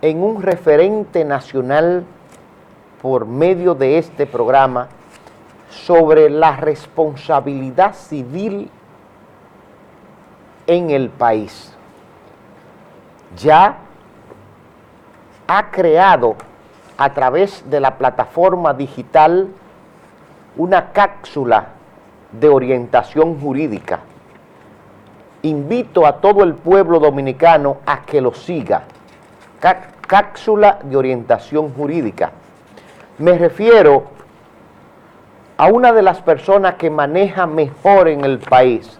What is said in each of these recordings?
en un referente nacional por medio de este programa sobre la responsabilidad civil en el país. Ya ha creado a través de la plataforma digital una cápsula de orientación jurídica. Invito a todo el pueblo dominicano a que lo siga. Cápsula de orientación jurídica. Me refiero a una de las personas que maneja mejor en el país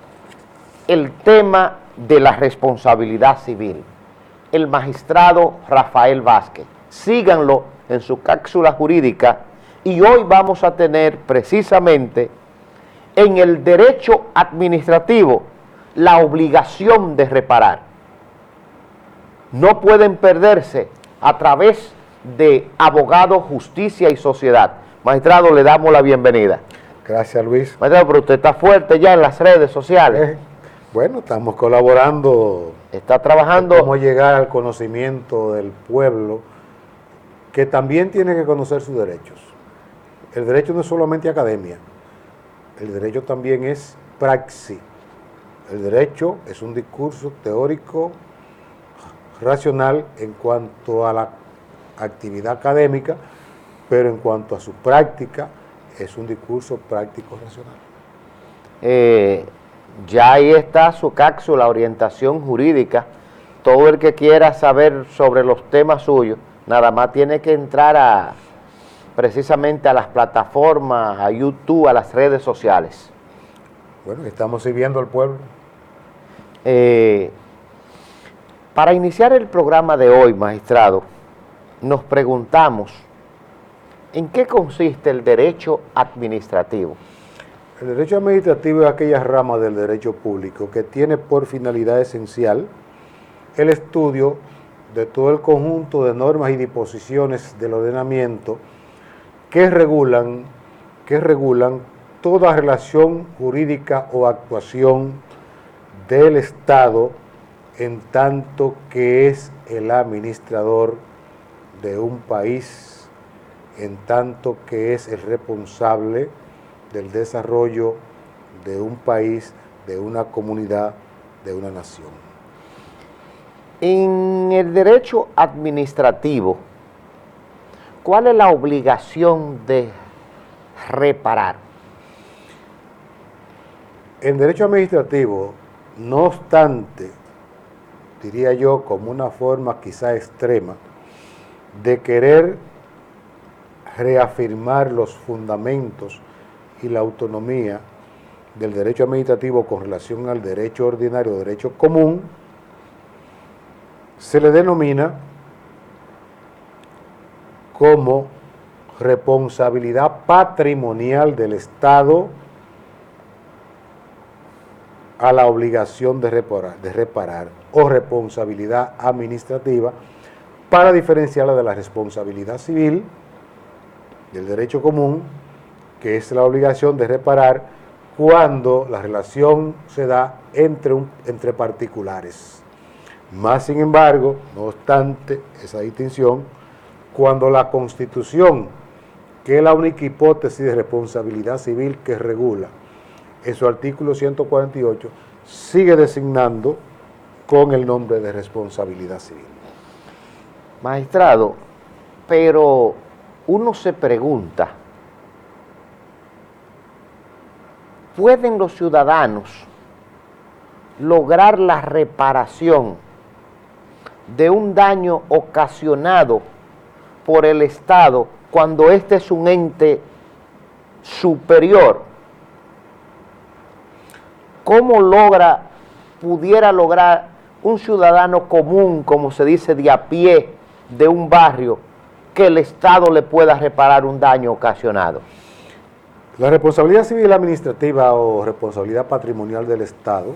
el tema de la responsabilidad civil, el magistrado Rafael Vázquez. Síganlo en su cápsula jurídica y hoy vamos a tener precisamente en el derecho administrativo la obligación de reparar. No pueden perderse a través de Abogado, Justicia y Sociedad. Magistrado, le damos la bienvenida. Gracias, Luis. Magistrado, pero usted está fuerte ya en las redes sociales. Bueno, estamos colaborando. Está trabajando. Cómo llegar al conocimiento del pueblo, que también tiene que conocer sus derechos. El derecho no es solamente academia, el derecho también es praxis. El derecho es un discurso teórico, racional en cuanto a la actividad académica, pero en cuanto a su práctica, es un discurso práctico racional. Ya ahí está su cápsula, orientación jurídica. Todo el que quiera saber sobre los temas suyos, nada más tiene que entrar precisamente a las plataformas, a YouTube, a las redes sociales. Bueno, estamos sirviendo al pueblo. Para iniciar el programa de hoy, magistrado, nos preguntamos, ¿en qué consiste el derecho administrativo? El derecho administrativo es aquella rama del derecho público que tiene por finalidad esencial el estudio de todo el conjunto de normas y disposiciones del ordenamiento que regulan toda relación jurídica o actuación del Estado en tanto que es el administrador de un país, en tanto que es el responsable del desarrollo de un país, de una comunidad, de una nación. En el derecho administrativo, ¿cuál es la obligación de reparar? En derecho administrativo, no obstante, diría yo, como una forma quizá extrema, de querer reafirmar los fundamentos y la autonomía del derecho administrativo con relación al derecho ordinario, derecho común, se le denomina como responsabilidad patrimonial del Estado a la obligación de reparar o responsabilidad administrativa para diferenciarla de la responsabilidad civil del derecho común, que es la obligación de reparar cuando la relación se da entre particulares. Más sin embargo, no obstante esa distinción, cuando la Constitución, que es la única hipótesis de responsabilidad civil que regula, en su artículo 148, sigue designando con el nombre de responsabilidad civil. Magistrado, pero uno se pregunta, ¿pueden los ciudadanos lograr la reparación de un daño ocasionado por el Estado cuando este es un ente superior? ¿Cómo pudiera lograr un ciudadano común, como se dice, de a pie, de un barrio, que el Estado le pueda reparar un daño ocasionado? La responsabilidad civil administrativa o responsabilidad patrimonial del Estado,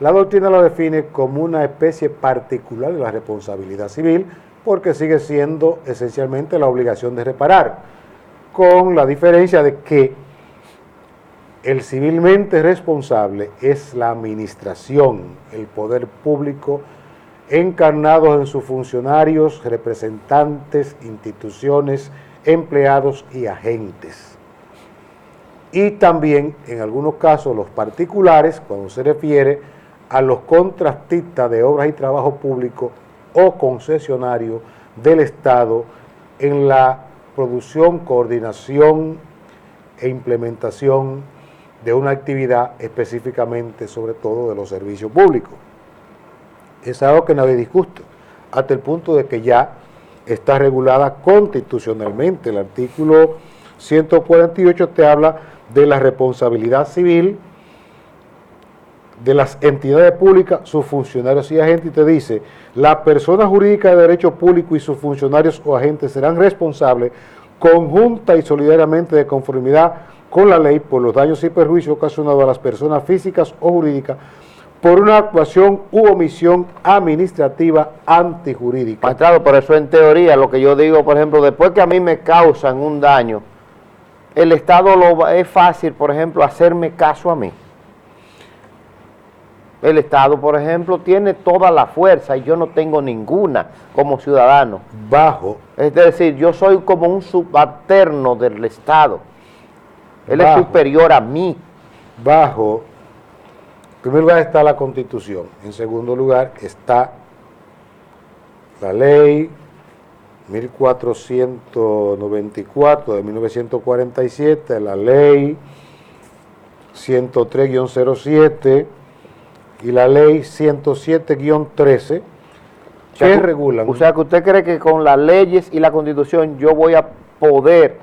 la doctrina lo define como una especie particular de la responsabilidad civil, porque sigue siendo esencialmente la obligación de reparar, con la diferencia de que el civilmente responsable es la administración, el poder público encarnados en sus funcionarios, representantes, instituciones, empleados y agentes. Y también, en algunos casos, los particulares, cuando se refiere a los contratistas de obras y trabajo público o concesionarios del Estado en la producción, coordinación e implementación de una actividad, específicamente, sobre todo, de los servicios públicos. Es algo que nadie discute, hasta el punto de que ya está regulada constitucionalmente. El artículo 148 te habla de la responsabilidad civil de las entidades públicas, sus funcionarios y agentes, y te dice: la persona jurídica de derecho público y sus funcionarios o agentes serán responsables conjunta y solidariamente de conformidad con la ley por los daños y perjuicios ocasionados a las personas físicas o jurídicas por una actuación u omisión administrativa antijurídica. Magistrado, por eso en teoría lo que yo digo, por ejemplo, después que a mí me causan un daño, el Estado es fácil, por ejemplo, hacerme caso a mí. El Estado, por ejemplo, tiene toda la fuerza y yo no tengo ninguna como ciudadano. Es decir, yo soy como un subalterno del Estado. Él es superior a mí. En primer lugar está la Constitución, en segundo lugar está la ley 1494 de 1947, la ley 103-07 y la ley 107-13 que regulan. O sea, que usted cree que con las leyes y la Constitución yo voy a poder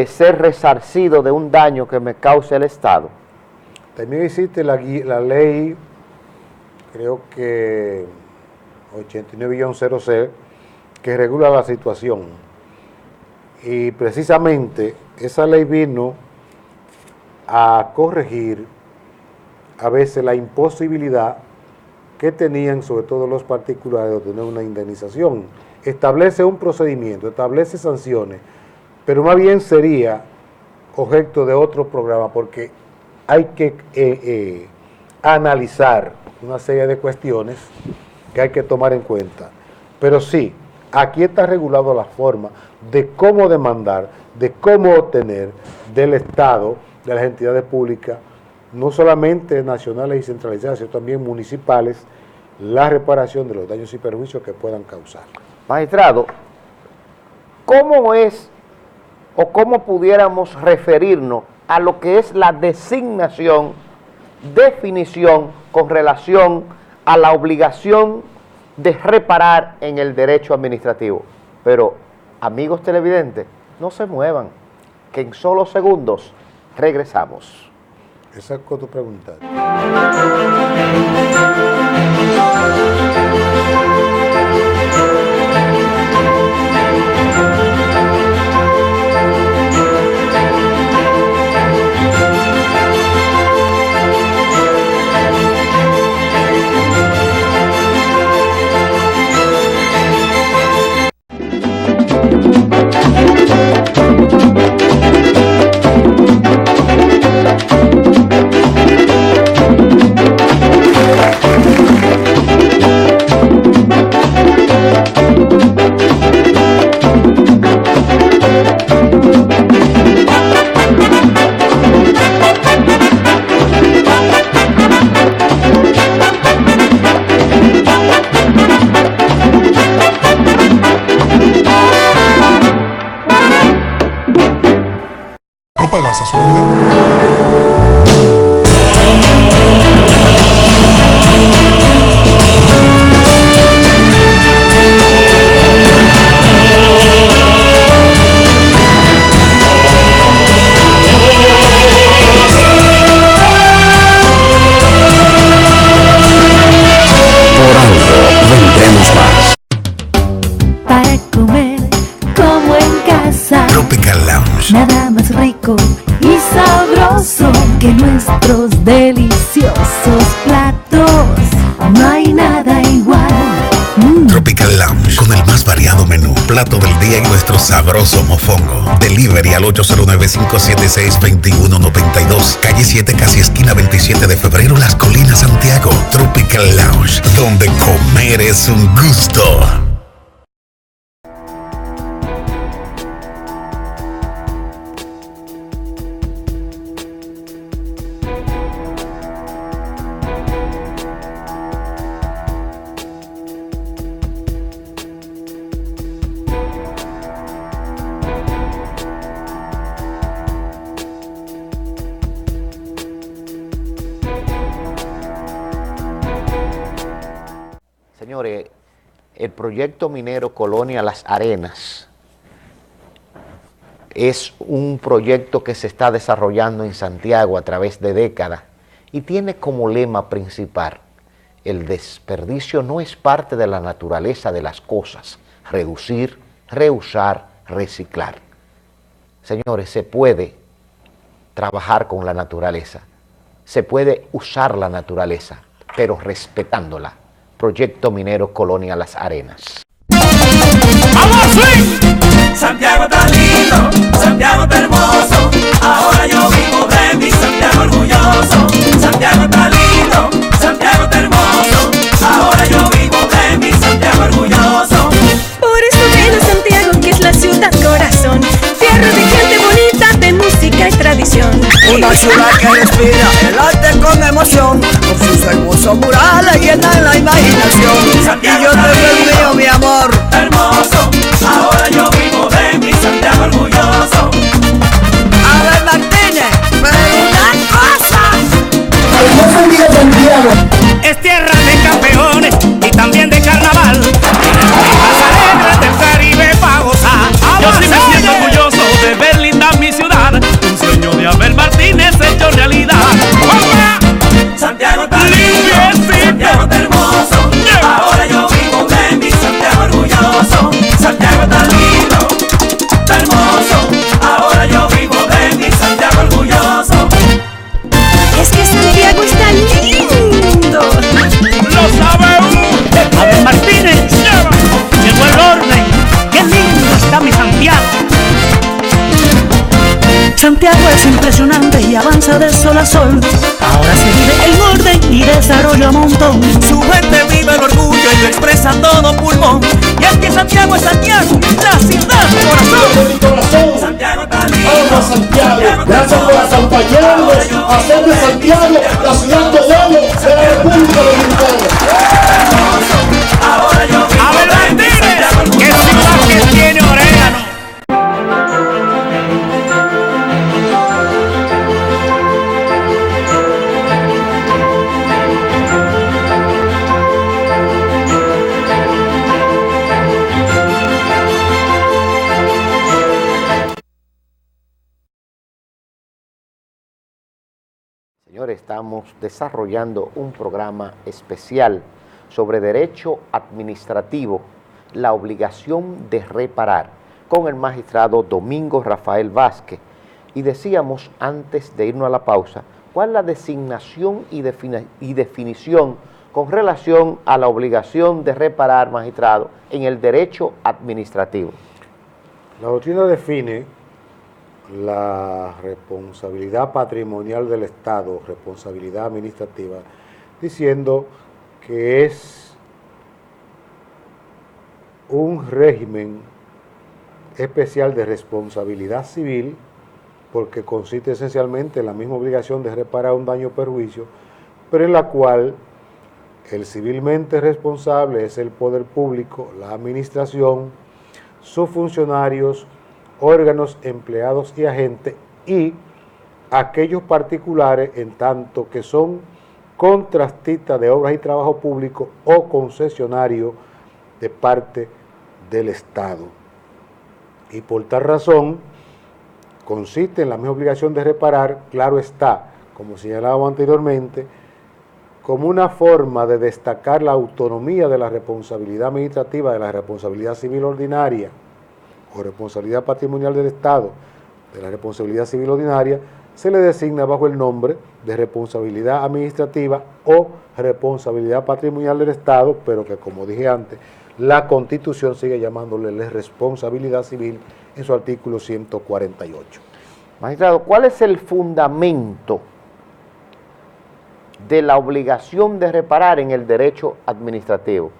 ser resarcido de un daño que me cause el Estado. También existe la ley, creo que 89-00, que regula la situación. Y precisamente esa ley vino a corregir a veces la imposibilidad que tenían, sobre todo los particulares, de obtener una indemnización. Establece un procedimiento, establece sanciones, pero más bien sería objeto de otro programa, porque hay que analizar una serie de cuestiones que hay que tomar en cuenta. Pero sí, aquí está regulado la forma de cómo demandar, de cómo obtener del Estado, de las entidades públicas, no solamente nacionales y centralizadas, sino también municipales, la reparación de los daños y perjuicios que puedan causar. Magistrado, ¿cómo es o cómo pudiéramos referirnos a lo que es la designación, definición con relación a la obligación de reparar en el derecho administrativo? Pero, amigos televidentes, no se muevan, que en solo segundos regresamos. Esa es tu pregunta. pagas a su nada más rico y sabroso que nuestros deliciosos platos. No hay nada igual. Tropical Lounge, con el más variado variado menú, plato del día y nuestro sabroso mofongo. Delivery al 809-576-2192. Calle 7, casi esquina 27 de febrero, Las Colinas, Santiago. Tropical Lounge, donde comer es un gusto. Señores, el proyecto minero Colonia Las Arenas es un proyecto que se está desarrollando en Santiago a través de décadas y tiene como lema principal: el desperdicio no es parte de la naturaleza de las cosas, reducir, reusar, reciclar. Señores, se puede trabajar con la naturaleza, se puede usar la naturaleza, pero respetándola. Proyecto Minero Colonia Las Arenas. ¡Vamos, swing! Santiago está lindo, Santiago está hermoso. Ahora yo vivo de mi Santiago orgulloso. Santiago está lindo, Santiago está hermoso. Ahora yo vivo de mi Santiago orgulloso. Por eso ven a Santiago, que es la ciudad corazón, tierra de gente bonita, de música y tradición. Una ciudad que respira el arte con emoción, con sus hermosos murales llenan la imaginación. Santiago, y yo tengo el mío, mi amor, hermoso. Ahora yo vivo de mi Santiago orgulloso. Abel Martínez, pero una cosa. Hermoso día, Santiago. Es tierra de campeones y también de carnaval. Las alegres del Caribe pa' gozar. Yo sí me siento orgulloso de ver linda mi ciudad. Un sueño de Abel Martínez hecho realidad. Santiago está lindo, Santiago está hermoso. Ahora yo vivo de mi Santiago orgulloso. Santiago está lindo, está hermoso. Ahora yo vivo de mi Santiago orgulloso. Es que Santiago está lindo. Lo sabe Abel Martínez, llegó el orden. Qué lindo está mi Santiago. Santiago es impresionante y avanza de sol a sol. Ahora se vive en orden y desarrollo a montón. Su gente vive el orgullo y lo expresa a todo pulmón. Y es que Santiago es Santiago, la ciudad corazón. De mi corazón, Santiago está lindo. amo Santiago. Gracias por acompañarnos, hacer de Santiago la ciudad modelo de la República Dominicana. Ahora yo vivo Abel Martínez, que ciudad que tiene orégano. Señores, estamos desarrollando un programa especial sobre derecho administrativo, la obligación de reparar, con el magistrado Domingo Rafael Vázquez. Y decíamos, antes de irnos a la pausa, cuál es la designación y definición con relación a la obligación de reparar, magistrado, en el derecho administrativo. La doctrina define la responsabilidad patrimonial del Estado, responsabilidad administrativa, diciendo que es un régimen especial de responsabilidad civil, porque consiste esencialmente en la misma obligación de reparar un daño o perjuicio, pero en la cual el civilmente responsable es el poder público, la administración, sus funcionarios, órganos, empleados y agentes, y aquellos particulares en tanto que son contratistas de obras y trabajo público o concesionarios de parte del Estado. Y por tal razón, consiste en la misma obligación de reparar, claro está, como señalábamos anteriormente, como una forma de destacar la autonomía de la responsabilidad administrativa, de la responsabilidad civil ordinaria, o responsabilidad patrimonial del Estado, de la responsabilidad civil ordinaria, se le designa bajo el nombre de responsabilidad administrativa o responsabilidad patrimonial del Estado, pero que, como dije antes, la Constitución sigue llamándole la responsabilidad civil en su artículo 148. Magistrado, ¿cuál es el fundamento de la obligación de reparar en el derecho administrativo?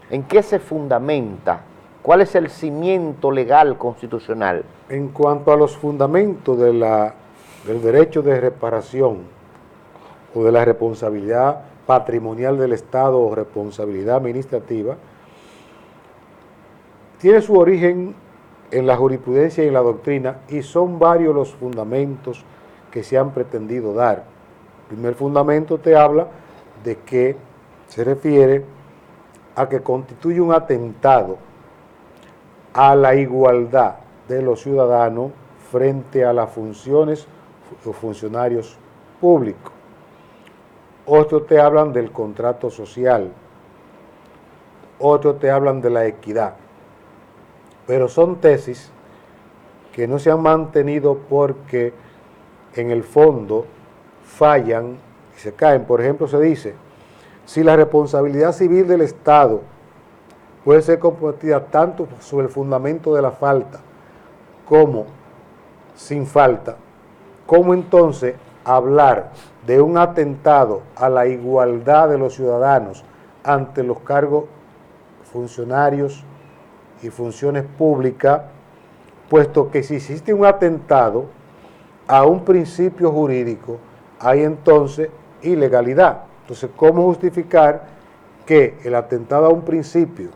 ¿En qué se fundamenta? ¿Cuál es el cimiento legal constitucional? En cuanto a los fundamentos del derecho de reparación o de la responsabilidad patrimonial del Estado o responsabilidad administrativa, tiene su origen en la jurisprudencia y en la doctrina, y son varios los fundamentos que se han pretendido dar. El primer fundamento te habla de que se refiere a que constituye un atentado a la igualdad de los ciudadanos frente a las funciones o funcionarios públicos. Otros te hablan del contrato social, otros te hablan de la equidad, pero son tesis que no se han mantenido porque en el fondo fallan y se caen. Por ejemplo, se dice, si la responsabilidad civil del Estado puede ser comprometida tanto sobre el fundamento de la falta como sin falta, ¿cómo entonces hablar de un atentado a la igualdad de los ciudadanos ante los cargos funcionarios y funciones públicas, puesto que si existe un atentado a un principio jurídico, hay entonces ilegalidad? Entonces, ¿cómo justificar que el atentado a un principio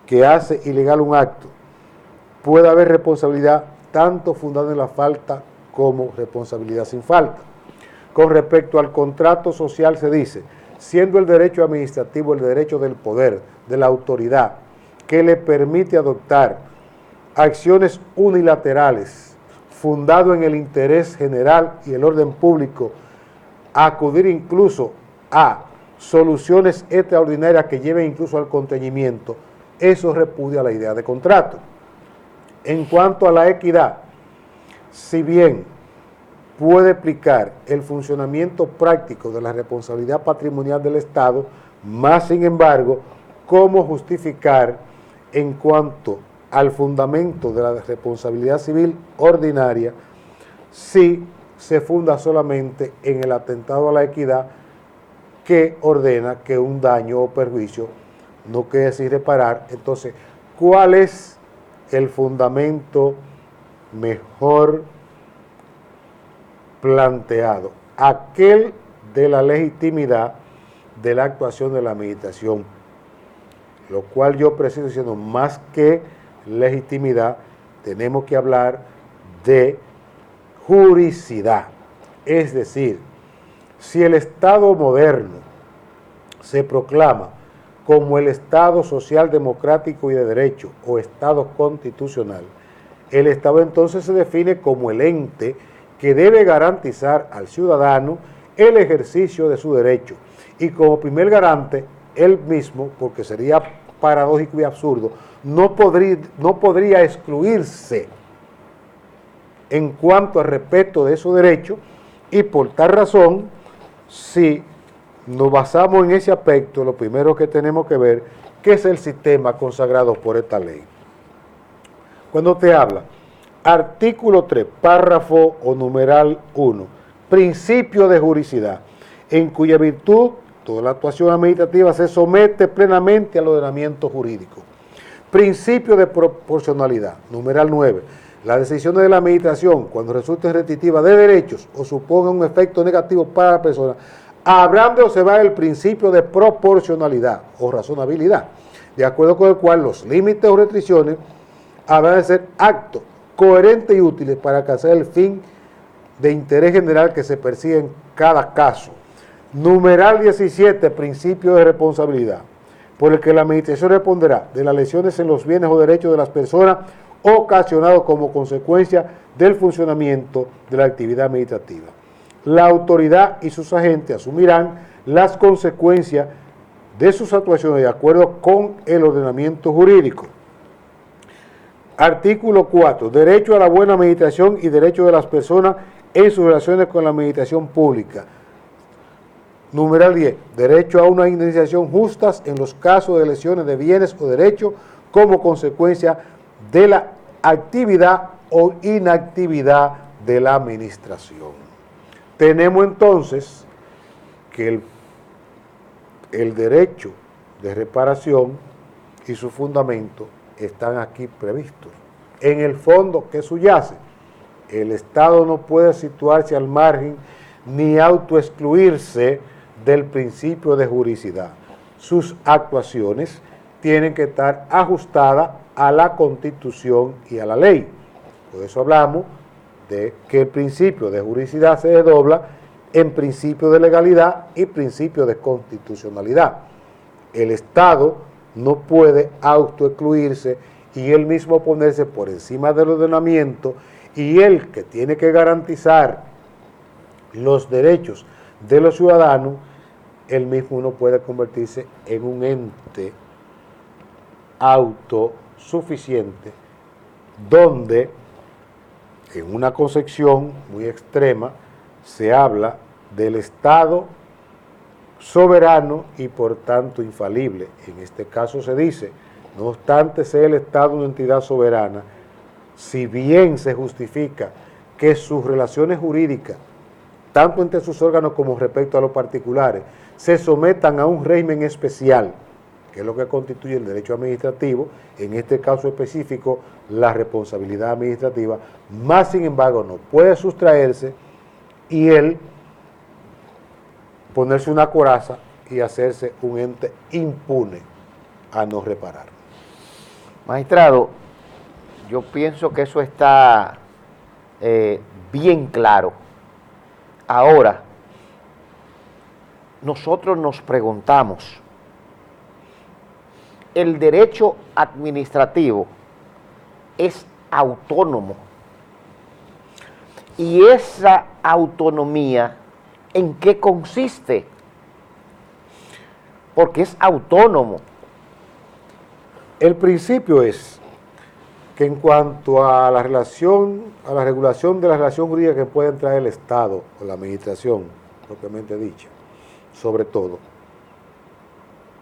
que hace ilegal un acto pueda haber responsabilidad tanto fundada en la falta como responsabilidad sin falta? Con respecto al contrato social se dice, siendo el derecho administrativo el derecho del poder, de la autoridad, que le permite adoptar acciones unilaterales, fundado en el interés general y el orden público, acudir incluso a soluciones extraordinarias que lleven incluso al contenimiento, eso repudia la idea de contrato. En cuanto a la equidad, si bien puede explicar el funcionamiento práctico de la responsabilidad patrimonial del Estado, más sin embargo, ¿cómo justificar en cuanto al fundamento de la responsabilidad civil ordinaria si se funda solamente en el atentado a la equidad que ordena que un daño o perjuicio no quede sin reparar? Entonces, ¿cuál es el fundamento mejor planteado? Aquel de la legitimidad de la actuación de la administración, lo cual yo preciso diciendo, más que legitimidad, tenemos que hablar de juricidad. Es decir, si el Estado moderno se proclama como el Estado social, democrático y de derecho, o Estado constitucional, el Estado entonces se define como el ente que debe garantizar al ciudadano el ejercicio de su derecho, y como primer garante, él mismo, porque sería paradójico y absurdo, no podría excluirse en cuanto al respeto de su derecho, y por tal razón, si nos basamos en ese aspecto, lo primero que tenemos que ver, ¿qué es el sistema consagrado por esta ley? Cuando te habla, artículo 3, párrafo o numeral 1, principio de juricidad, en cuya virtud toda la actuación administrativa se somete plenamente al ordenamiento jurídico. Principio de proporcionalidad, numeral 9, las decisiones de la administración, cuando resulten restrictivas de derechos o supongan un efecto negativo para la persona, habrán de observar el principio de proporcionalidad o razonabilidad, de acuerdo con el cual los límites o restricciones habrán de ser actos coherentes y útiles para alcanzar el fin de interés general que se persigue en cada caso. Numeral 17, principio de responsabilidad, por el que la administración responderá de las lesiones en los bienes o derechos de las personas ocasionados como consecuencia del funcionamiento de la actividad administrativa. La autoridad y sus agentes asumirán las consecuencias de sus actuaciones de acuerdo con el ordenamiento jurídico. Artículo 4. Derecho a la buena administración y derecho de las personas en sus relaciones con la administración pública. Numeral 10. Derecho a una indemnización justa en los casos de lesiones de bienes o derechos como consecuencia de la actividad o inactividad de la administración. Tenemos entonces que el derecho de reparación y su fundamento están aquí previstos. En el fondo que subyace, el Estado no puede situarse al margen ni autoexcluirse del principio de juridicidad. Sus actuaciones tienen que estar ajustadas a la Constitución y a la ley. Por eso hablamos de que el principio de juridicidad se desdobla en principio de legalidad y principio de constitucionalidad. El Estado no puede autoexcluirse y él mismo ponerse por encima del ordenamiento, y él que tiene que garantizar los derechos de los ciudadanos, él mismo no puede convertirse en un ente autosuficiente, donde en una concepción muy extrema se habla del Estado soberano y por tanto infalible. En este caso se dice, no obstante sea el Estado una entidad soberana, si bien se justifica que sus relaciones jurídicas, tanto entre sus órganos como respecto a los particulares, se sometan a un régimen especial, que es lo que constituye el derecho administrativo, en este caso específico, la responsabilidad administrativa, más sin embargo no puede sustraerse y él ponerse una coraza y hacerse un ente impune a no reparar. Magistrado, yo pienso que eso está bien claro. Ahora, nosotros nos preguntamos, el derecho administrativo es autónomo, y esa autonomía, ¿en qué consiste? Porque es autónomo. El principio es que en cuanto a la relación, a la regulación de la relación jurídica que puede entrar el Estado o la administración, propiamente dicha, sobre todo,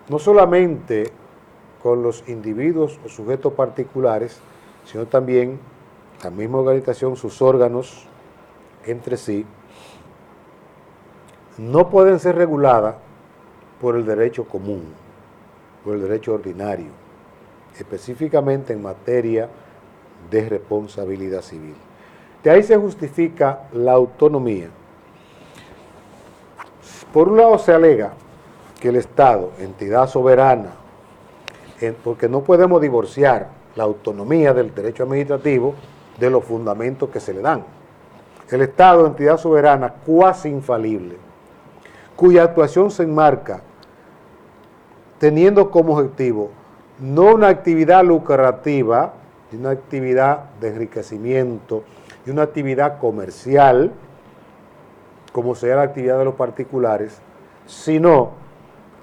no solamente con los individuos o sujetos particulares, sino también la misma organización, sus órganos entre sí, no pueden ser reguladas por el derecho común, por el derecho ordinario, específicamente en materia de responsabilidad civil. De ahí se justifica la autonomía. Por un lado se alega que el Estado, entidad soberana, porque no podemos divorciar la autonomía del derecho administrativo de los fundamentos que se le dan. El Estado, entidad soberana, cuasi infalible, cuya actuación se enmarca teniendo como objetivo no una actividad lucrativa, una actividad de enriquecimiento y una actividad comercial, como sea la actividad de los particulares, sino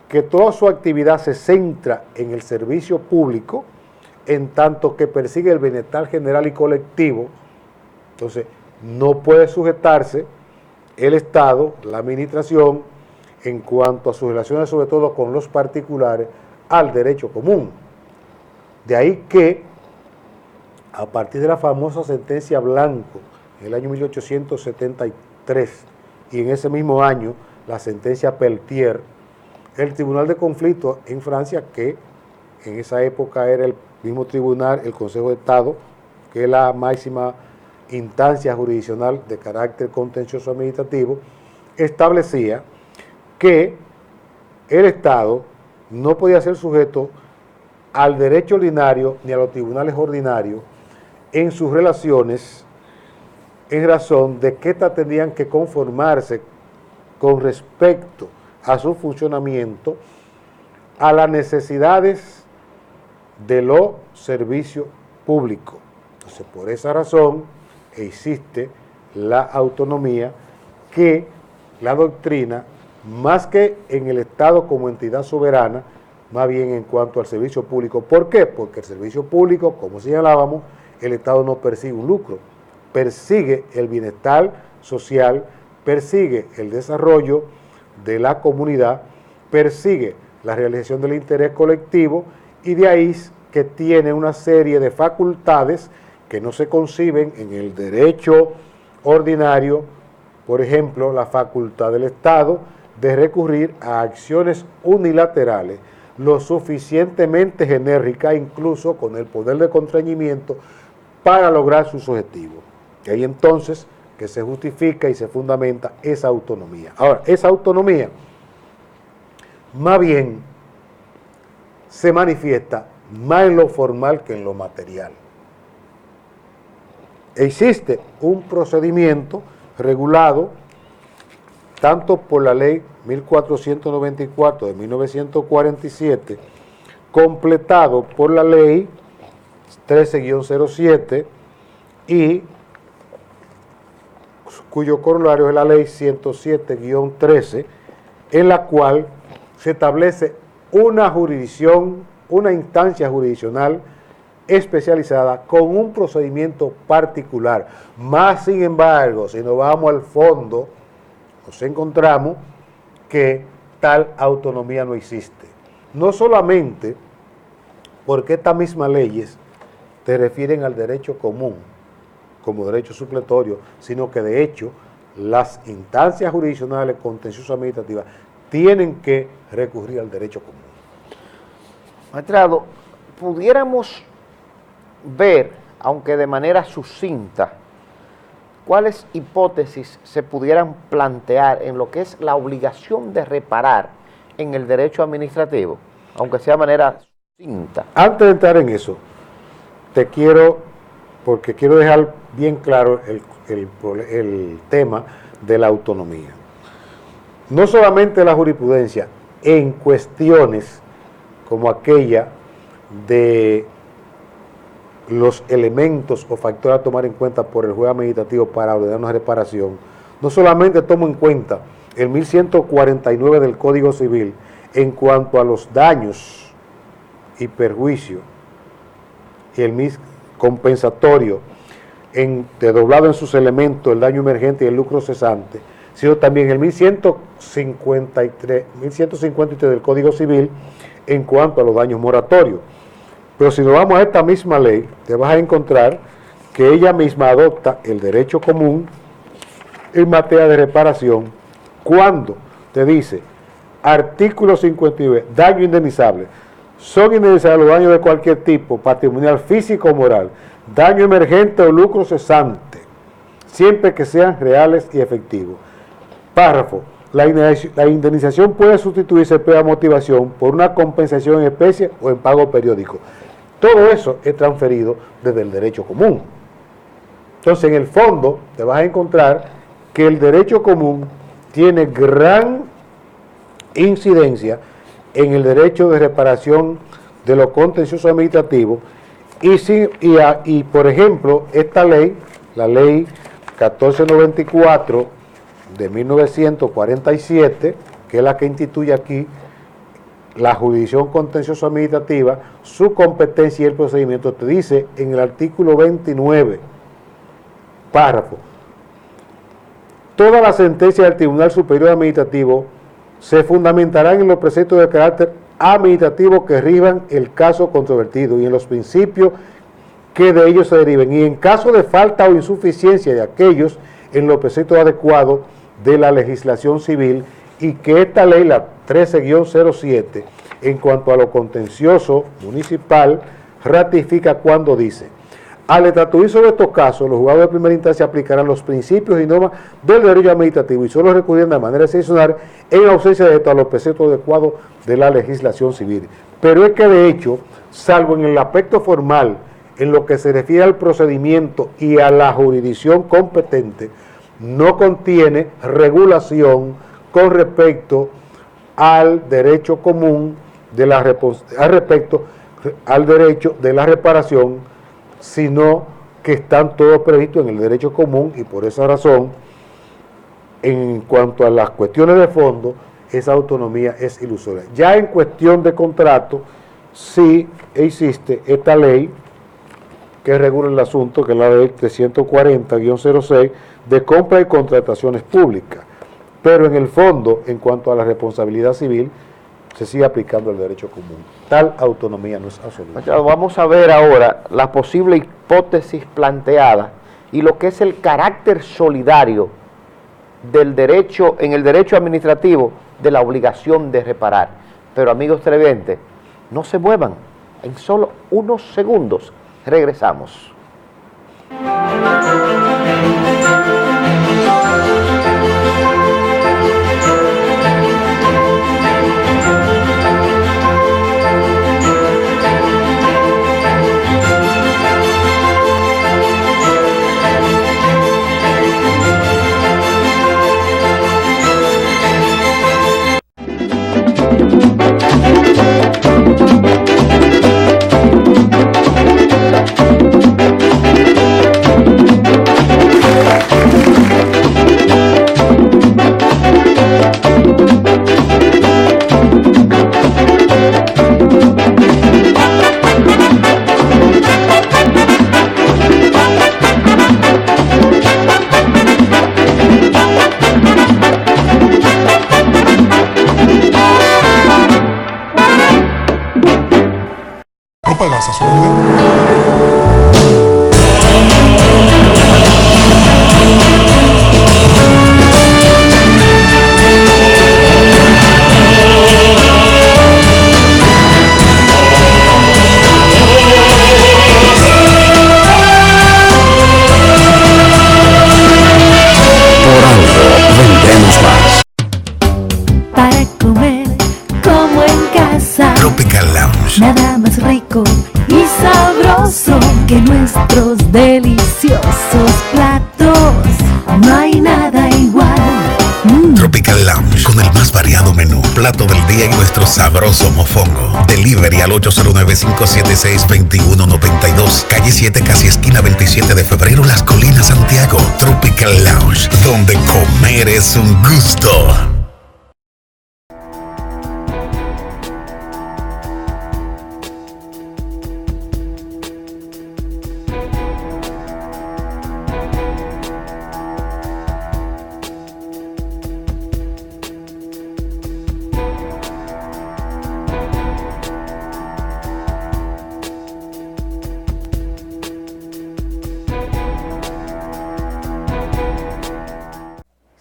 que toda su actividad se centra en el servicio público, en tanto que persigue el bienestar general y colectivo. Entonces, no puede sujetarse el Estado, la administración, en cuanto a sus relaciones, sobre todo con los particulares, al derecho común. De ahí que, a partir de la famosa sentencia Blanco, en el año 1873, y en ese mismo año, la sentencia Peltier, el Tribunal de Conflicto en Francia, que en esa época era el mismo tribunal, el Consejo de Estado, que es la máxima instancia jurisdiccional de carácter contencioso administrativo, establecía que el Estado no podía ser sujeto al derecho ordinario ni a los tribunales ordinarios en sus relaciones, en razón de que éstas tendrían que conformarse con respecto a su funcionamiento a las necesidades de los servicios públicos. Entonces, por esa razón existe la autonomía que la doctrina, más que en el Estado como entidad soberana, más bien en cuanto al servicio público. ¿Por qué? Porque el servicio público, como señalábamos, el Estado no persigue un lucro, persigue el bienestar social, persigue el desarrollo de la comunidad, persigue la realización del interés colectivo y de ahí que tiene una serie de facultades que no se conciben en el derecho ordinario, por ejemplo, la facultad del Estado de recurrir a acciones unilaterales lo suficientemente genéricas, incluso con el poder de constreñimiento, para lograr sus objetivos. Y ahí entonces que se justifica y se fundamenta esa autonomía. Ahora, esa autonomía más bien se manifiesta más en lo formal que en lo material. Existe un procedimiento regulado tanto por la ley 1494 de 1947, completado por la ley 13-07 y cuyo corolario es la ley 107-13, en la cual se establece una jurisdicción, una instancia jurisdiccional especializada con un procedimiento particular. Más sin embargo, si nos vamos al fondo, nos encontramos que tal autonomía no existe. No solamente porque estas mismas leyes te refieren al derecho común como derecho supletorio, sino que de hecho las instancias jurisdiccionales contenciosas administrativas tienen que recurrir al derecho común. Magistrado, pudiéramos ver, aunque de manera sucinta, cuáles hipótesis se pudieran plantear en lo que es la obligación de reparar en el derecho administrativo, aunque sea de manera sucinta. Antes de entrar en eso, porque quiero dejar bien claro el tema de la autonomía. No solamente la jurisprudencia, en cuestiones como aquella de los elementos o factores a tomar en cuenta por el juez administrativo para ordenar una reparación, no solamente tomo en cuenta el 1149 del Código Civil en cuanto a los daños y perjuicios y el MIS compensatorio doblado en sus elementos el daño emergente y el lucro cesante, sino también el 1153 del Código Civil en cuanto a los daños moratorios. Pero si nos vamos a esta misma ley, te vas a encontrar que ella misma adopta el derecho común en materia de reparación cuando te dice, artículo 59, daño indemnizable. Son indemnizables los daños de cualquier tipo, patrimonial, físico o moral, daño emergente o lucro cesante, siempre que sean reales y efectivos. Párrafo. La indemnización puede sustituirse previa motivación por una compensación en especie o en pago periódico. Todo eso es transferido desde el derecho común. Entonces, en el fondo, te vas a encontrar que el derecho común tiene gran incidencia en el derecho de reparación de los contenciosos administrativos y, por ejemplo, esta ley, la ley 1494 de 1947, que es la que instituye aquí la jurisdicción contenciosa administrativa, su competencia y el procedimiento, te dice en el artículo 29, párrafo, todas las sentencias del Tribunal Superior Administrativo se fundamentarán en los preceptos de carácter administrativo que rijan el caso controvertido y en los principios que de ellos se deriven, y en caso de falta o insuficiencia de aquellos en los preceptos adecuados de la legislación civil, y que esta ley, la 13-07, en cuanto a lo contencioso municipal, ratifica cuando dice: al estatuir sobre estos casos, los juzgados de primera instancia aplicarán los principios y normas del derecho administrativo y solo recurrirán de manera excepcional en ausencia de esto a los preceptos adecuados de la legislación civil. Pero es que de hecho, salvo en el aspecto formal, en lo que se refiere al procedimiento y a la jurisdicción competente, no contiene regulación con respecto al derecho común al derecho de la reparación, sino que están todos previstos en el derecho común, y por esa razón, en cuanto a las cuestiones de fondo, esa autonomía es ilusoria. Ya en cuestión de contrato, sí existe esta ley que regula el asunto, que es la ley 340-06 de compra y contrataciones públicas. pero en el fondo, en cuanto a la responsabilidad civil, se sigue aplicando el derecho común. Tal autonomía no es absoluta. Vamos a ver ahora la posible hipótesis planteada y lo que es el carácter solidario del derecho, en el derecho administrativo, de la obligación de reparar. Pero amigos televidentes, no se muevan, en solo unos segundos regresamos. ¿No pagas a su mujer? Por algo vendremos más. Para comer como en casa. Tropical Lounge. Nada más rico y sabroso que nuestros deliciosos platos. No hay nada igual. Tropical Lounge, con el más variado menú, plato del día y nuestro sabroso mofongo. Delivery al 809-576-2192, calle 7, casi esquina 27 de febrero, Las Colinas, Santiago. Tropical Lounge, donde comer es un gusto.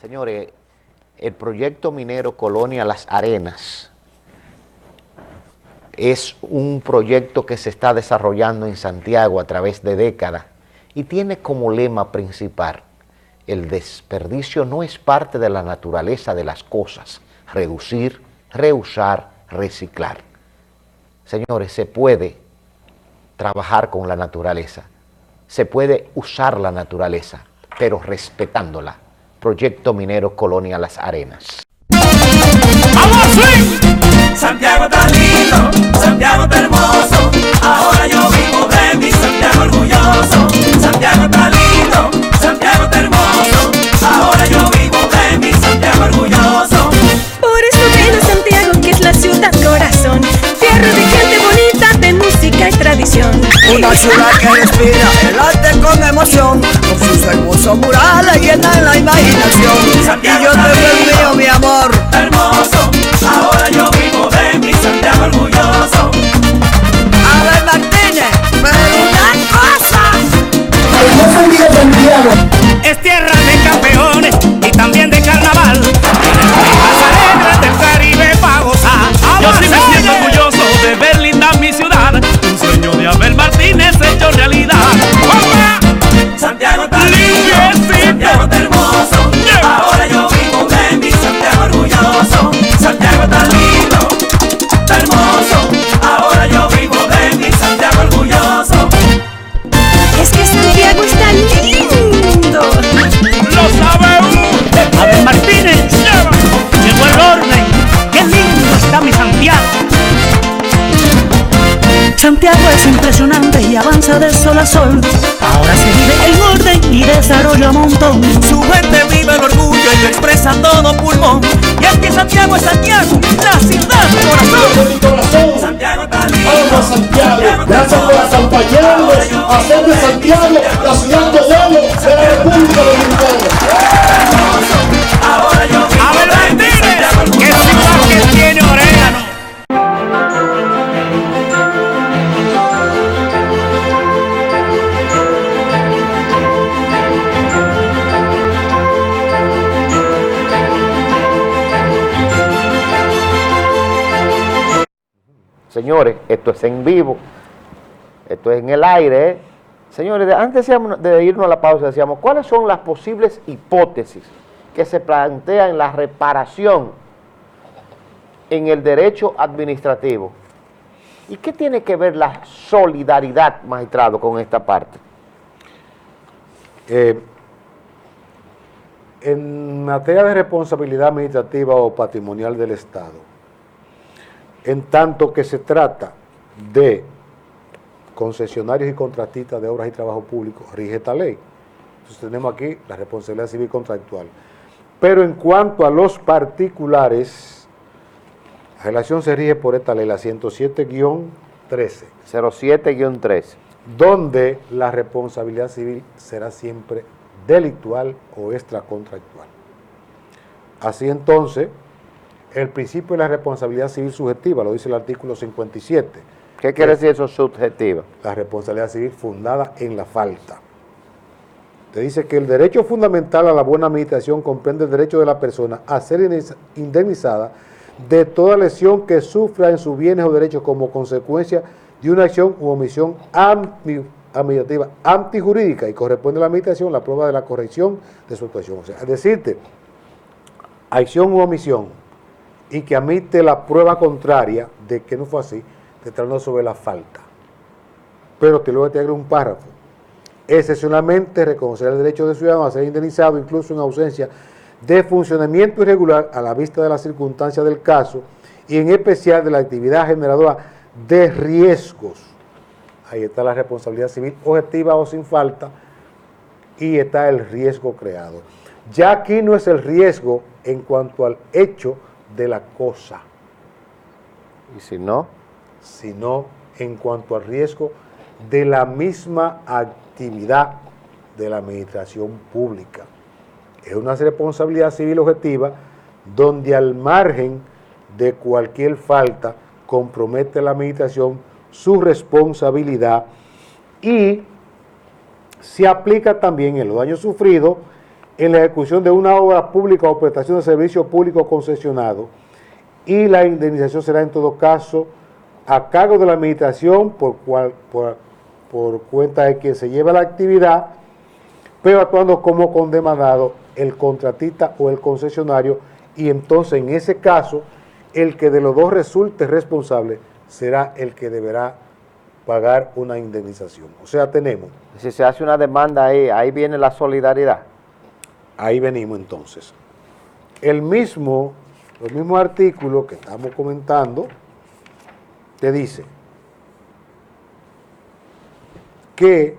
Señores, el proyecto minero Colonia Las Arenas es un proyecto que se está desarrollando en Santiago a través de décadas y tiene como lema principal: el desperdicio no es parte de la naturaleza de las cosas, reducir, reusar, reciclar. Señores, se puede trabajar con la naturaleza, se puede usar la naturaleza, pero respetándola. Proyecto minero Colonia Las Arenas. ¡Vamos, swing! Santiago está lindo, Santiago está hermoso. Ahora yo vivo de mi Santiago orgulloso. Santiago está lindo, Santiago está hermoso. Ahora yo vivo de mi Santiago orgulloso. Por eso ven a Santiago, que es la ciudad corazón, tierra de gente bonita, de música y tradición. Una ciudad que respira el arte con emoción, con sus hermosos murales llenan la imaginación. Santiago y yo te veo el mío, mi amor. Hermoso, ahora yo vivo de mi Santiago orgulloso. Abel Martínez, pero una cosa. Hermoso día Santiago. Es tierra de campeones y también de carnaval. Las alegres del Caribe pa' gozar. Yo sí me siento orgulloso de ver linda mi ciudad. Un sueño de Abel Martínez hecho realidad. ¡Opa! Santiago está lindo, Santiago está hermoso. Ahora yo vivo de mi Santiago orgulloso. Santiago está lindo, está hermoso. Ahora yo vivo de mi Santiago orgulloso. Es que Santiago está lindo. ¡Lo sabe uno! Abel Martínez, llegó el orden. ¡Qué lindo está mi Santiago! Santiago es impresionante y avanza de sol a sol. Ahora se vive en orden y desarrollo a montón. Su gente vive el orgullo y lo expresa a todo pulmón. Y es que Santiago es Santiago, la ciudad corazón. De mi corazón. Santiago está lindo. Alma Santiago. Gracias por acompañarnos a hacer de Santiago la ciudad modelo de la República Dominicana. Ahora yo vivo Señores, esto es en vivo, esto es en el aire, ¿eh? Señores, antes de irnos a la pausa, decíamos, ¿cuáles son las posibles hipótesis que se plantean en la reparación en el derecho administrativo? ¿Y qué tiene que ver la solidaridad, magistrado, con esta parte? En materia de responsabilidad administrativa o patrimonial del Estado, en tanto que se trata de concesionarios y contratistas de obras y trabajo público, rige esta ley. Entonces tenemos aquí la responsabilidad civil contractual. Pero en cuanto a los particulares, la relación se rige por esta ley, la 107-13. 07-13. Donde la responsabilidad civil será siempre delictual o extracontractual. Así entonces, el principio de la responsabilidad civil subjetiva, lo dice el artículo 57. ¿Qué quiere decir eso subjetiva? La responsabilidad civil fundada en la falta. Te dice que el derecho fundamental a la buena administración comprende el derecho de la persona a ser indemnizada de toda lesión que sufra en sus bienes o derechos como consecuencia de una acción u omisión administrativa antijurídica y corresponde a la administración la prueba de la corrección de su actuación. O sea, es decirte, acción u omisión y que admite la prueba contraria de que no fue así, te tratando sobre la falta. Pero luego te agrega un párrafo. Excepcionalmente reconocer el derecho del ciudadano a ser indemnizado incluso en ausencia de funcionamiento irregular a la vista de las circunstancias del caso y en especial de la actividad generadora de riesgos. Ahí está la responsabilidad civil objetiva o sin falta y está el riesgo creado. Ya aquí no es el riesgo en cuanto al hecho de la cosa. ¿Y si no? Sino en cuanto al riesgo de la misma actividad de la administración pública. Es una responsabilidad civil objetiva donde al margen de cualquier falta compromete la administración su responsabilidad y se aplica también en los daños sufridos en la ejecución de una obra pública o prestación de servicio público concesionado y la indemnización será en todo caso a cargo de la administración por cuenta de quien se lleva la actividad, pero actuando como condemnado el contratista o el concesionario, y entonces en ese caso el que de los dos resulte responsable será el que deberá pagar una indemnización. O sea, tenemos... Si se hace una demanda ahí viene la solidaridad. Ahí venimos entonces. Los mismos artículos que estamos comentando te dice que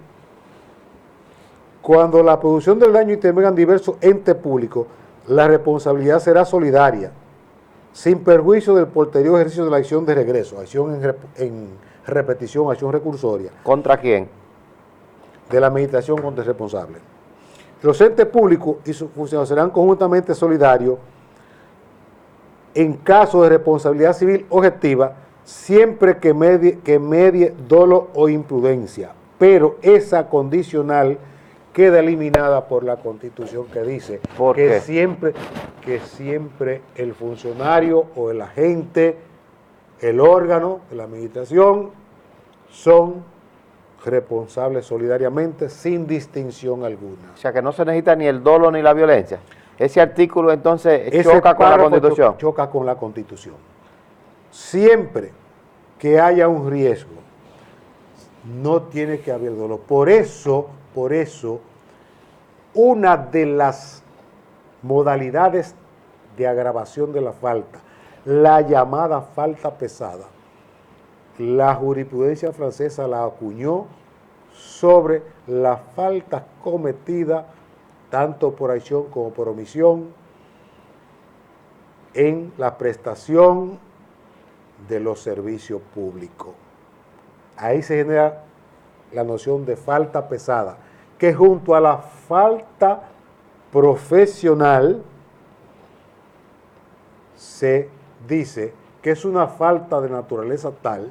cuando la producción del daño intervenga en diversos entes públicos, la responsabilidad será solidaria, sin perjuicio del posterior ejercicio de la acción de regreso, acción en repetición, acción recursoria. ¿Contra quién? De la administración contra el responsable. Los entes públicos y sus funcionarios serán conjuntamente solidarios en caso de responsabilidad civil objetiva, siempre que medie dolo o imprudencia, pero esa condicional queda eliminada por la Constitución que dice que siempre el funcionario o el agente, el órgano de la administración son responsables solidariamente sin distinción alguna. O sea que no se necesita ni el dolo ni la violencia. Ese artículo entonces choca con la Constitución. Choca con la Constitución. Siempre que haya un riesgo, no tiene que haber dolo. Por eso, una de las modalidades de agravación de la falta, la llamada falta pesada, la jurisprudencia francesa la acuñó sobre la falta cometida tanto por acción como por omisión en la prestación de los servicios públicos. Ahí se genera la noción de falta pesada, que junto a la falta profesional se dice que es una falta de naturaleza tal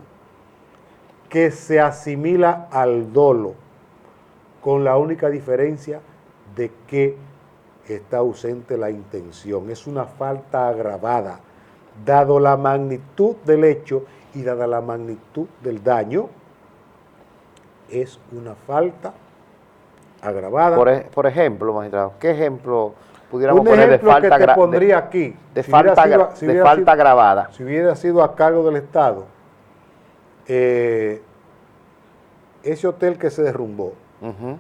que se asimila al dolo, con la única diferencia de que está ausente la intención. Es una falta agravada, dado la magnitud del hecho y dada la magnitud del daño, es una falta agravada. Por ejemplo, magistrado, ¿qué ejemplo pudiéramos Un poner de ejemplo falta que te pondría aquí, de si falta, hubiera sido- si de hubiera falta sido- agravada? Si hubiera sido a cargo del Estado, ese hotel que se derrumbó Ujú.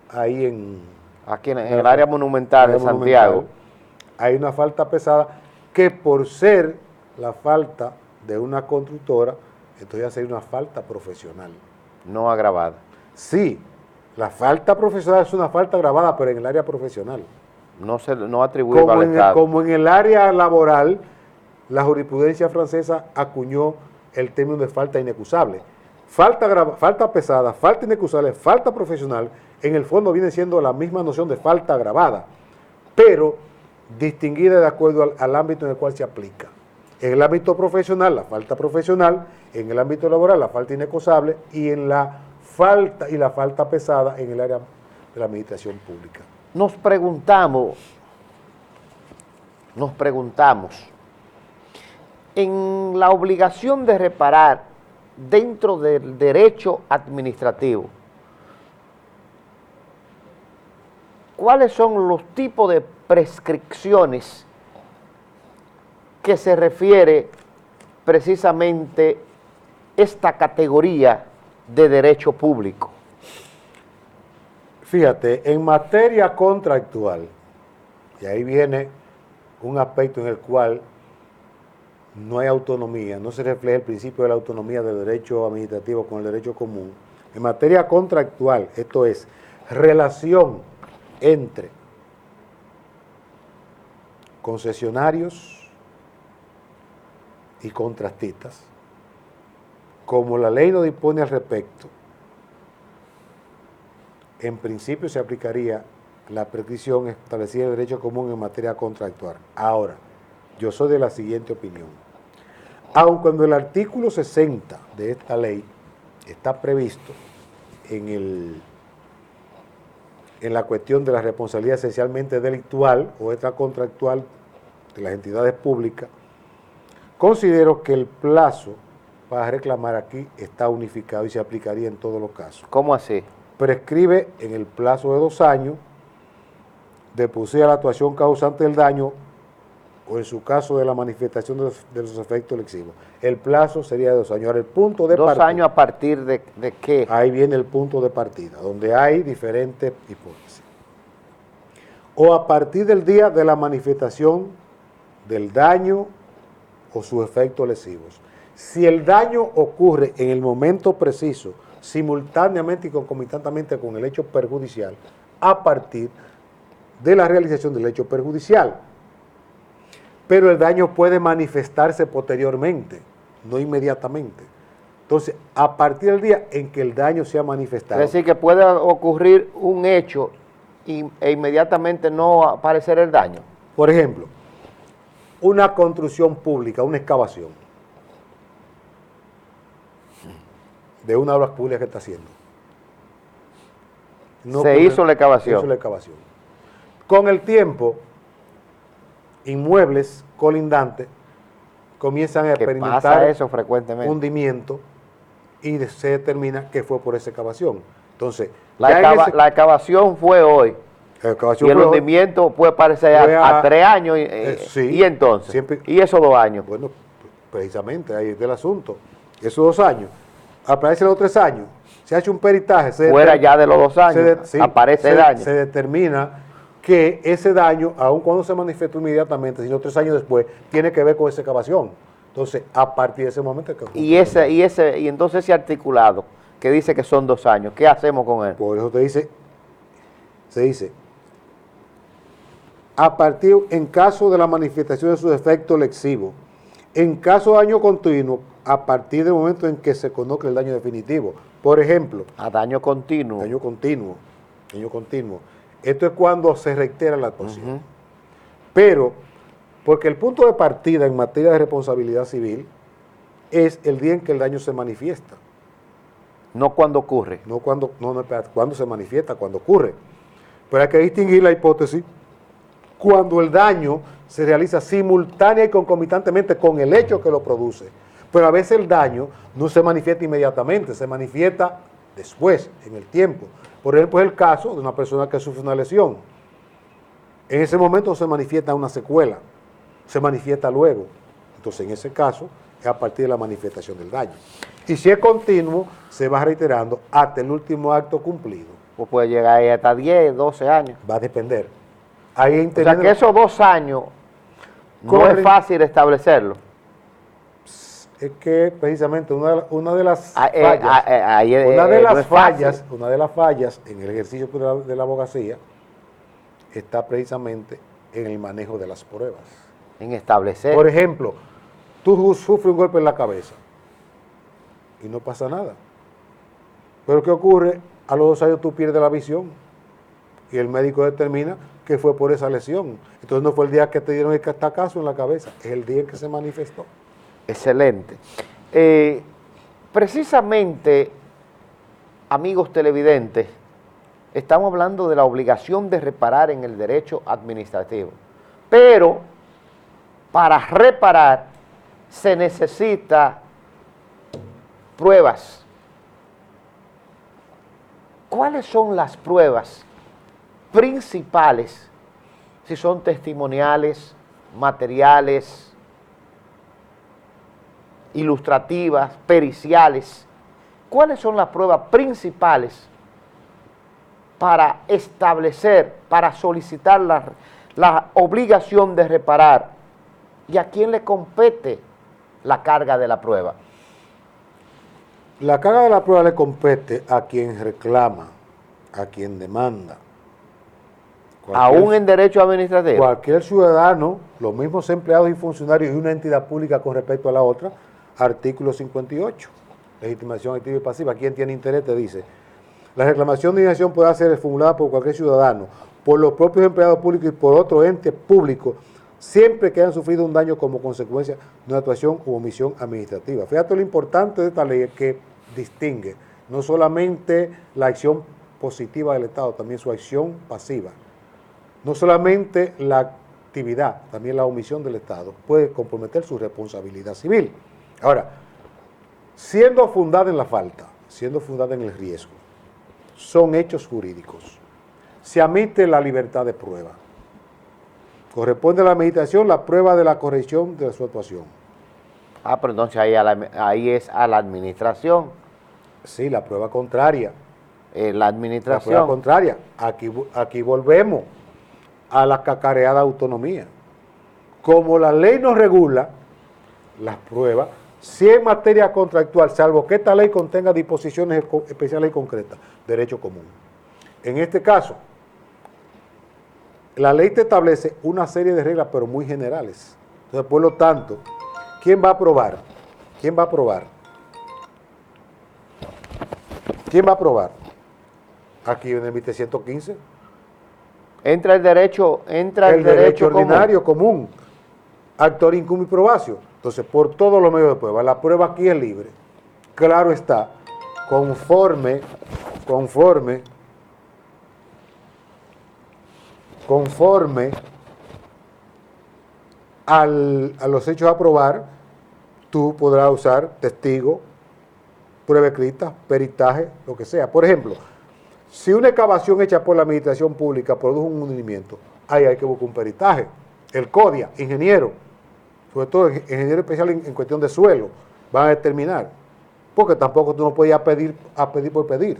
ahí en Aquí en el área monumental de área Santiago. monumental, hay una falta pesada que por ser la falta de una constructora, entonces ya sería una falta profesional. No agravada. Sí, la falta profesional es una falta agravada, pero en el área profesional. No atribuible al Estado. Como en el área laboral, la jurisprudencia francesa acuñó el término de falta inexcusable. Falta pesada, falta inexcusable, falta profesional, en el fondo viene siendo la misma noción de falta agravada, pero distinguida de acuerdo al ámbito en el cual se aplica. En el ámbito profesional, la falta profesional; en el ámbito laboral, la falta inexcusable; y en la falta pesada en el área de la administración pública. Nos preguntamos, en la obligación de reparar dentro del derecho administrativo, ¿cuáles son los tipos de prescripciones que se refiere precisamente esta categoría de derecho público? Fíjate, en materia contractual, y ahí viene un aspecto en el cual no hay autonomía, no se refleja el principio de la autonomía del derecho administrativo con el derecho común. En materia contractual, esto es, relación entre concesionarios y contratistas, como la ley no dispone al respecto, en principio se aplicaría la prescripción establecida en el derecho común en materia contractual. Ahora, yo soy de la siguiente opinión. Aun cuando el artículo 60 de esta ley está previsto en la cuestión de la responsabilidad esencialmente delictual o extracontractual de las entidades públicas, considero que el plazo para reclamar aquí está unificado y se aplicaría en todos los casos. ¿Cómo así? Prescribe en el plazo de 2 años de producir la actuación causante del daño o en su caso de la manifestación de los efectos lesivos. El plazo sería de 2 años. Ahora, el punto de 2 partida. años a partir de qué. Ahí viene el punto de partida, donde hay diferentes hipótesis. O a partir del día de la manifestación del daño o sus efectos lesivos. Si el daño ocurre en el momento preciso, simultáneamente y concomitantemente con el hecho perjudicial, a partir de la realización del hecho perjudicial. Pero el daño puede manifestarse posteriormente, no inmediatamente. Entonces, a partir del día en que el daño se ha manifestado. Es decir, que puede ocurrir un hecho e inmediatamente no aparecer el daño. Por ejemplo, una construcción pública, una excavación de una obra pública que está haciendo. Se hizo la excavación. Se hizo la excavación. Con el tiempo, inmuebles colindantes comienzan a experimentar pasa eso frecuentemente. hundimiento y se determina que fue por esa excavación. Entonces, la excavación fue hoy. Y el hundimiento puede parecer a 3 años sí, y entonces, siempre, y esos 2 años. Bueno, precisamente ahí es el asunto. Esos 2 años, aparece los 3 años, se ha hecho un peritaje. Fuera ya de los 2 años, aparece el daño. Se determina que ese daño, aun cuando se manifestó inmediatamente, sino 3 años después, tiene que ver con esa excavación. Entonces, a partir de ese momento... Y entonces ese articulado que dice que son 2 años, ¿qué hacemos con él? Por eso se dice, a partir, en caso de la manifestación de sus efectos lesivos, en caso de daño continuo, a partir del momento en que se conozca el daño definitivo. Por ejemplo... A daño continuo. Daño continuo. Esto es cuando se reitera la actuación. Pero, porque el punto de partida en materia de responsabilidad civil es el día en que el daño se manifiesta. No cuando ocurre. Cuando se manifiesta, cuando ocurre. Pero hay que distinguir la hipótesis cuando el daño se realiza simultánea y concomitantemente con el hecho que lo produce. Pero a veces el daño no se manifiesta inmediatamente, se manifiesta después, en el tiempo. Por ejemplo, es el caso de una persona que sufre una lesión. En ese momento se manifiesta una secuela, se manifiesta luego. Entonces, en ese caso, es a partir de la manifestación del daño. Y si es continuo, se va reiterando hasta el último acto cumplido. Pues puede llegar ahí hasta 10, 12 años. Va a depender. Ahí O sea que esos 2 años no es fácil establecerlo. Es que precisamente una de las fallas en el ejercicio de la abogacía está precisamente en el manejo de las pruebas. En establecer. Por ejemplo, tú sufres un golpe en la cabeza y no pasa nada. Pero ¿qué ocurre? A los 2 años tú pierdes la visión y el médico determina que fue por esa lesión. Entonces no fue el día que te dieron el castacazo en la cabeza, es el día en que se manifestó. Excelente. Precisamente, amigos televidentes, estamos hablando de la obligación de reparar en el derecho administrativo. Pero para reparar se necesita pruebas. ¿Cuáles son las pruebas principales? Si son testimoniales, materiales, ilustrativas, periciales. ¿Cuáles son las pruebas principales para establecer, para solicitar la obligación de reparar? ¿Y a quién le compete la carga de la prueba? La carga de la prueba le compete a quien reclama, a quien demanda. Aún en derecho administrativo. Cualquier ciudadano, los mismos empleados y funcionarios y una entidad pública con respecto a la otra, artículo 58, legitimación activa y pasiva. Quien tiene interés te dice, la reclamación de indignación puede ser formulada por cualquier ciudadano, por los propios empleados públicos y por otro ente público, siempre que hayan sufrido un daño como consecuencia de una actuación u omisión administrativa. Fíjate lo importante de esta ley es que distingue no solamente la acción positiva del Estado, también su acción pasiva. No solamente la actividad, también la omisión del Estado puede comprometer su responsabilidad civil. Ahora, siendo fundada en la falta, siendo fundada en el riesgo, son hechos jurídicos. Se admite la libertad de prueba. Corresponde a la administración la prueba de la corrección de su actuación. Ah, pero entonces ahí es a la administración. Sí, la prueba contraria. La administración. La prueba contraria. Aquí volvemos a la cacareada autonomía. Como la ley nos regula las pruebas, si en materia contractual, salvo que esta ley contenga disposiciones especiales y concretas, derecho común. En este caso, la ley te establece una serie de reglas, pero muy generales. Entonces, por lo tanto, ¿quién va a aprobar? ¿Quién va a aprobar? ¿Quién va a aprobar? Aquí en el 115. Entra el derecho ordinario común. Actor incum y probacio. Entonces, por todos los medios de prueba, la prueba aquí es libre. Claro está, conforme a los hechos a probar, tú podrás usar testigo, prueba escrita, peritaje, lo que sea. Por ejemplo, si una excavación hecha por la administración pública produjo un hundimiento, ahí hay que buscar un peritaje. El CODIA, ingeniero, sobre todo ingeniero especial en cuestión de suelo, van a determinar. Porque tampoco tú no podías pedir por pedir.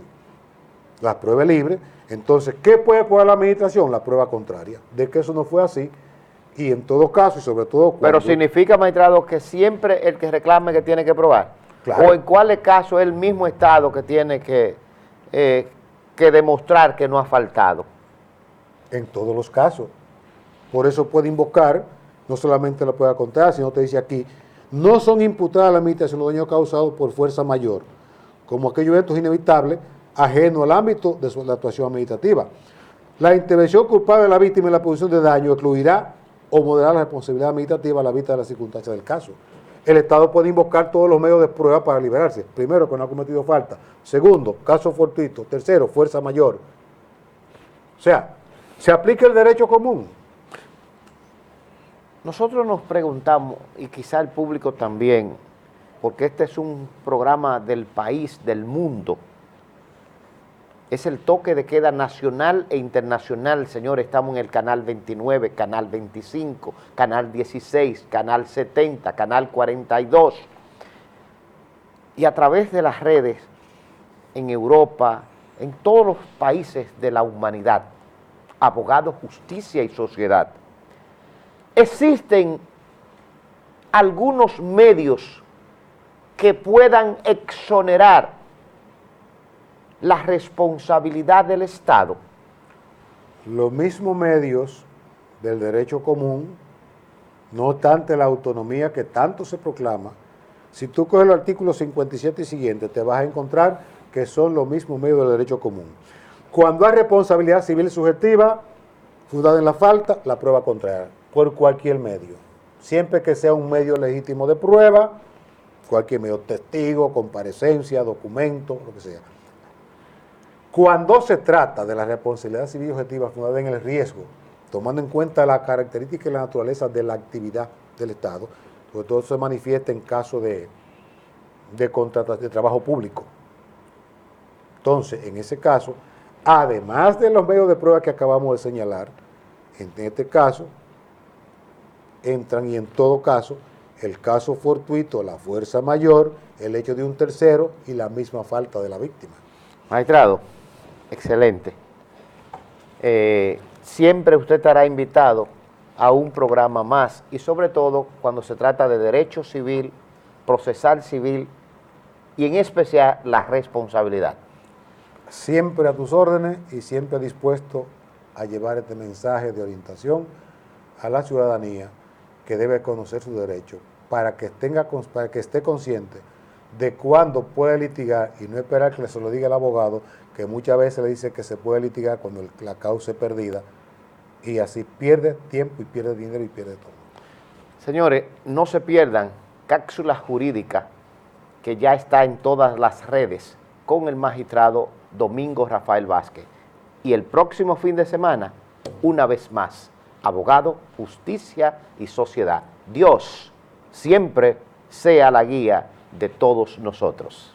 La prueba es libre. Entonces, ¿qué puede probar la administración? La prueba contraria. De que eso no fue así. Y en todo caso, y sobre todo cuando... Pero significa, magistrado, que siempre el que reclame que tiene que probar. Claro. O en cuál caso es el mismo Estado que tiene que demostrar que no ha faltado. En todos los casos. Por eso puede invocar, no solamente la prueba contraria, sino te dice aquí, no son imputadas a la administración los daños causados por fuerza mayor, como aquellos eventos inevitables, ajeno al ámbito de la actuación administrativa. La intervención culpable de la víctima en la producción de daño excluirá o moderará la responsabilidad administrativa a la vista de las circunstancias del caso. El Estado puede invocar todos los medios de prueba para liberarse. Primero, que no ha cometido falta. Segundo, caso fortuito. Tercero, fuerza mayor. O sea, se aplica el derecho común. Nosotros nos preguntamos, y quizá el público también, porque este es un programa del país, del mundo. Es el toque de queda nacional e internacional, señores. Estamos en el canal 29, canal 25, canal 16, canal 70, canal 42. Y a través de las redes, en Europa, en todos los países de la humanidad, Abogados, Justicia y Sociedad. Existen algunos medios que puedan exonerar la responsabilidad del Estado. Los mismos medios del derecho común, no obstante la autonomía que tanto se proclama, si tú coges el artículo 57 y siguiente, te vas a encontrar que son los mismos medios del derecho común. Cuando hay responsabilidad civil subjetiva, fundada en la falta, la prueba contraria, por cualquier medio. Siempre que sea un medio legítimo de prueba, cualquier medio, testigo, comparecencia, documento, lo que sea. Cuando se trata de la responsabilidad civil objetiva fundada en el riesgo, tomando en cuenta la característica y la naturaleza de la actividad del Estado, sobre todo se manifiesta en caso de contratación de trabajo público. Entonces, en ese caso, además de los medios de prueba que acabamos de señalar, en este caso, entran y en todo caso, el caso fortuito, la fuerza mayor, el hecho de un tercero y la misma falta de la víctima. Magistrado, excelente. Siempre usted estará invitado a un programa más y sobre todo cuando se trata de derecho civil, procesal civil y en especial la responsabilidad. Siempre a tus órdenes y siempre dispuesto a llevar este mensaje de orientación a la ciudadanía que debe conocer su derecho para que esté consciente de cuándo puede litigar y no esperar que se lo diga el abogado, que muchas veces le dice que se puede litigar cuando la causa es perdida y así pierde tiempo y pierde dinero y pierde todo. Señores, no se pierdan Cápsula Jurídica, que ya está en todas las redes, con el magistrado Domingo Rafael Vázquez. Y el próximo fin de semana, una vez más, Abogado, Justicia y Sociedad. Dios siempre sea la guía de todos nosotros.